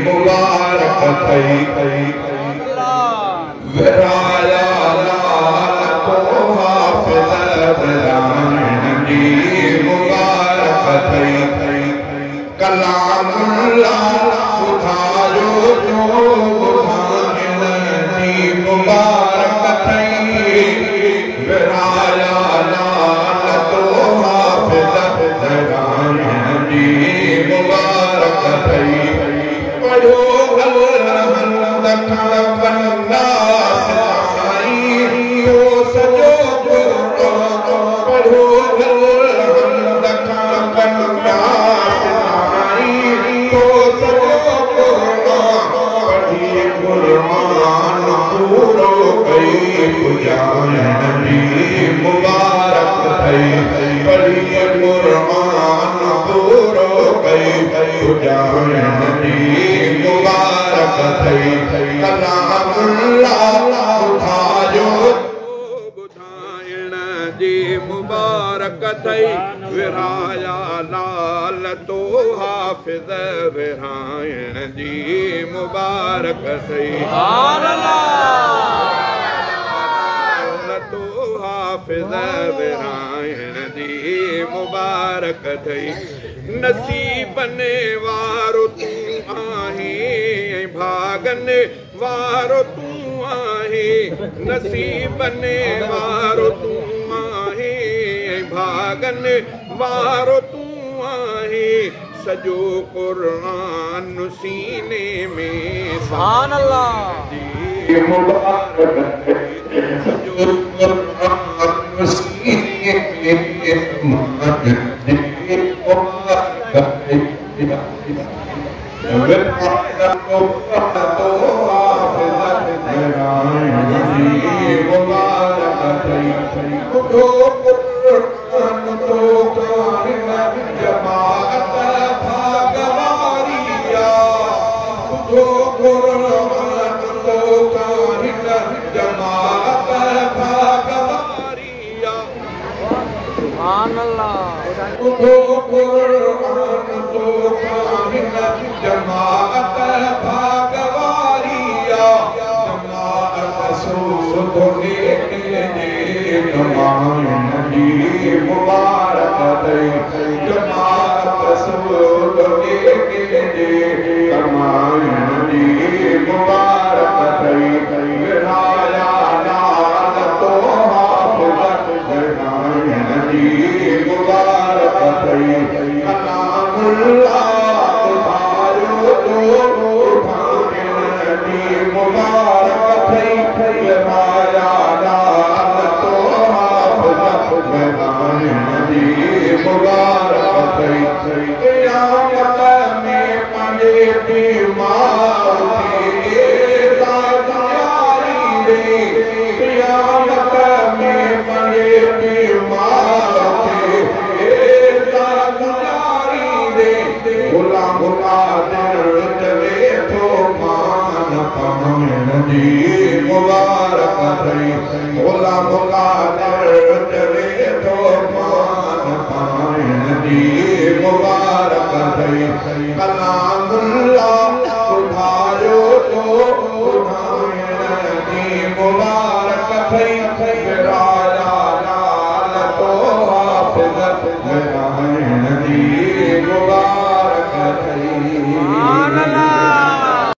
मुबारक थई विराया लाल तो हाफिज़ विरायण जी मुबारक थई कलामुल्लाह ॿुधायो जो ॿुधाइण जी मुबारक थई विराया लाल तो हाफिज़ विरायण जी मुबारक थई पढ़ो अलहम्द खणबंदा साईं यो सजो पढ़ो अलहम्द खणबंदा साईं यो सजो पढ़ी कुरान पूरो कई पुजायण जी मुबारक थई पढ़ी कुरान पूरो कई पुजायण जी मुबारक थई कलामुल्लाह ॿुधायो ॿुधाइण जी मुबारक थई विराया लाल तो हाफिज़ विरायण जी मुबारक थई सुभान अल्लाह तो हाफिज़ विरायण जी मुबारक थई नसीबने वारो तू आहे भागने वारो तू आहे नसीबने वारो तू आहे भागने वारो तू आहे सजो कुरान सीने में सुभान अल्लाह जी मुबारक सजो कुरान सीने जमात भागवारिया जमात सूदे कमायण जी मुबारक थई जमात सूदे कमायण जी मुबारक थई विराया लाल तो हाफिज़ विरायण जी मुबारक थई कलामुल्लाह मुबारक थई विराया लाल तो हाफिज़ विरायण जी मुबारक थई क़यामत में पंहिंजे बीमार खे यारी ॾे क़यामत में पंहिंजे बीमार खे यारी ॾे गुलाम कादिर चवे थो पाण जी मुबारक थई गुलाम कादिर चवे थो पाण जी मुबारक थई कलामुल्लाह ॿुधायो जो ॿुधाइण जी मुबारक थई विराया लाल तो हाफिज़ विरायण जी मुबारक